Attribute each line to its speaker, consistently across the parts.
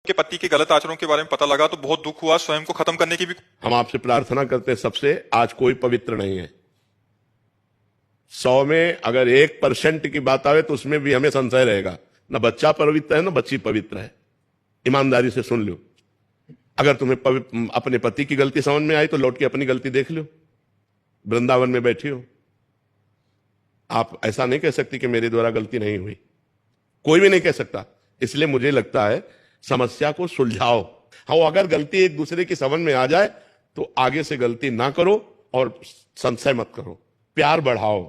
Speaker 1: के पति के गलत आचरण के बारे में पता लगा तो बहुत दुख हुआ, स्वयं को खत्म करने की भी।
Speaker 2: हम आपसे प्रार्थना करते हैं सबसे, आज कोई पवित्र नहीं है। 100 में अगर 1% की बात आवे तो उसमें भी हमें संशय रहेगा। ना बच्चा पवित्र है ना बच्ची पवित्र है। ईमानदारी से सुन लो। अगर तुम्हें अपने पति की गलती समझ में आई तो लौट के अपनी गलती देख लो। वृंदावन में बैठी हो, आप ऐसा नहीं कह सकती कि मेरे द्वारा गलती नहीं हुई। कोई भी नहीं कह सकता। इसलिए मुझे लगता है समस्या को सुलझाओ। हाँ, अगर गलती एक दूसरे की समझ में आ जाए तो आगे से गलती ना करो और संशय मत करो। प्यार बढ़ाओ।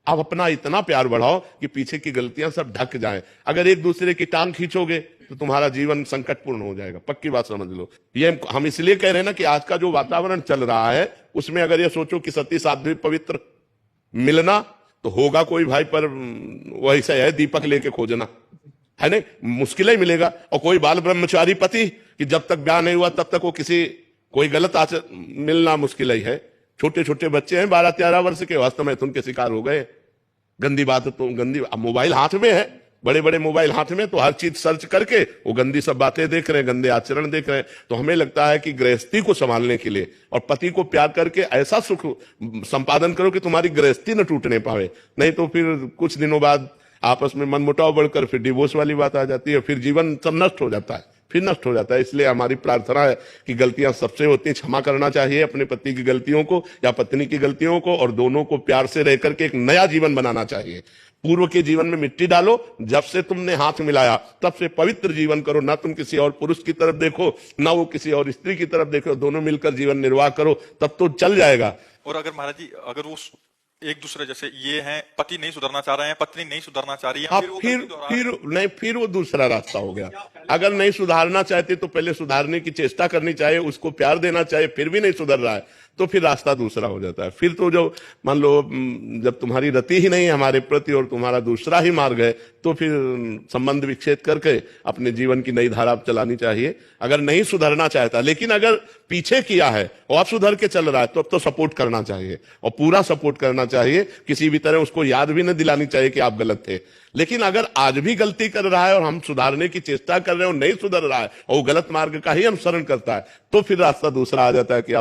Speaker 2: आप अपना इतना प्यार बढ़ाओ कि पीछे की गलतियां सब ढक जाएं। अगर एक दूसरे की टांग खींचोगे तो तुम्हारा जीवन संकटपूर्ण हो जाएगा। पक्की बात समझ लो। ये हम इसलिए कह रहे हैं ना कि आज का जो वातावरण चल रहा है उसमें अगर ये सोचो कि सती साध्वी पवित्र मिलना तो होगा कोई भाई, पर वही से है दीपक लेके खोजना है नहीं, मुश्किल ही मिलेगा। और कोई बाल ब्रह्मचारी पति कि जब तक ब्याह नहीं हुआ तब तक वो कोई गलत आचरण मिलना मुश्किल ही है। छोटे छोटे बच्चे हैं 12-13 वर्ष के, वास्तव में उनके शिकार हो गए। गंदी बात तो गंदी, मोबाइल हाथ में है, बड़े बड़े मोबाइल हाथ में, तो हर चीज सर्च करके वो गंदी सब बातें देख रहे हैं, गंदे आचरण देख रहे हैं। तो हमें लगता है कि गृहस्थी को संभालने के लिए और पति को प्यार करके ऐसा सुख संपादन करो कि तुम्हारी गृहस्थी न टूटने पावे। नहीं तो फिर कुछ दिनों बाद आपस में मनमुटाव बढ़कर फिर डिवोर्स वाली बात आ जाती है, फिर जीवन सब नष्ट हो जाता है, फिर नष्ट हो जाता है। इसलिए हमारी प्रार्थना है कि गलतियां सबसे होती हैं, क्षमा करना चाहिए अपने पति की गलतियों को या पत्नी की गलतियों को, और दोनों को प्यार से रह करके एक नया जीवन बनाना चाहिए। पूर्व के जीवन में मिट्टी डालो, जब से तुमने हाथ मिलाया तब से पवित्र जीवन करो। ना तुम किसी और पुरुष की तरफ देखो, ना वो किसी और स्त्री की तरफ देखो, दोनों मिलकर जीवन निर्वाह करो, तब तो चल जाएगा।
Speaker 1: और अगर महाराज जी, अगर वो एक दूसरे जैसे ये हैं, पति नहीं सुधरना चाह रहे हैं, पत्नी नहीं सुधरना चाह रही है,
Speaker 2: हाँ, फिर वो दूसरा रास्ता हो गया। अगर नहीं सुधारना चाहते तो पहले सुधारने की चेष्टा करनी चाहिए, उसको प्यार देना चाहिए। फिर भी नहीं सुधर रहा है तो फिर रास्ता दूसरा हो जाता है। फिर तो जो मान लो जब तुम्हारी रति ही नहीं है हमारे प्रति और तुम्हारा दूसरा ही मार्ग है तो फिर संबंध विच्छेद करके अपने जीवन की नई धारा चलानी चाहिए। अगर नहीं सुधरना चाहता, लेकिन अगर पीछे किया है और सुधर के चल रहा है तो अब तो सपोर्ट करना चाहिए और पूरा सपोर्ट करना चाहिए। किसी भी तरह उसको याद भी न दिलानी चाहिए कि आप गलत थे। लेकिन अगर आज भी गलती कर रहा है और हम सुधारने की चेष्टा कर रहे हैं और नहीं सुधर रहा है और वो गलत मार्ग का ही अनुसरण करता है तो फिर रास्ता दूसरा आ जाता है कि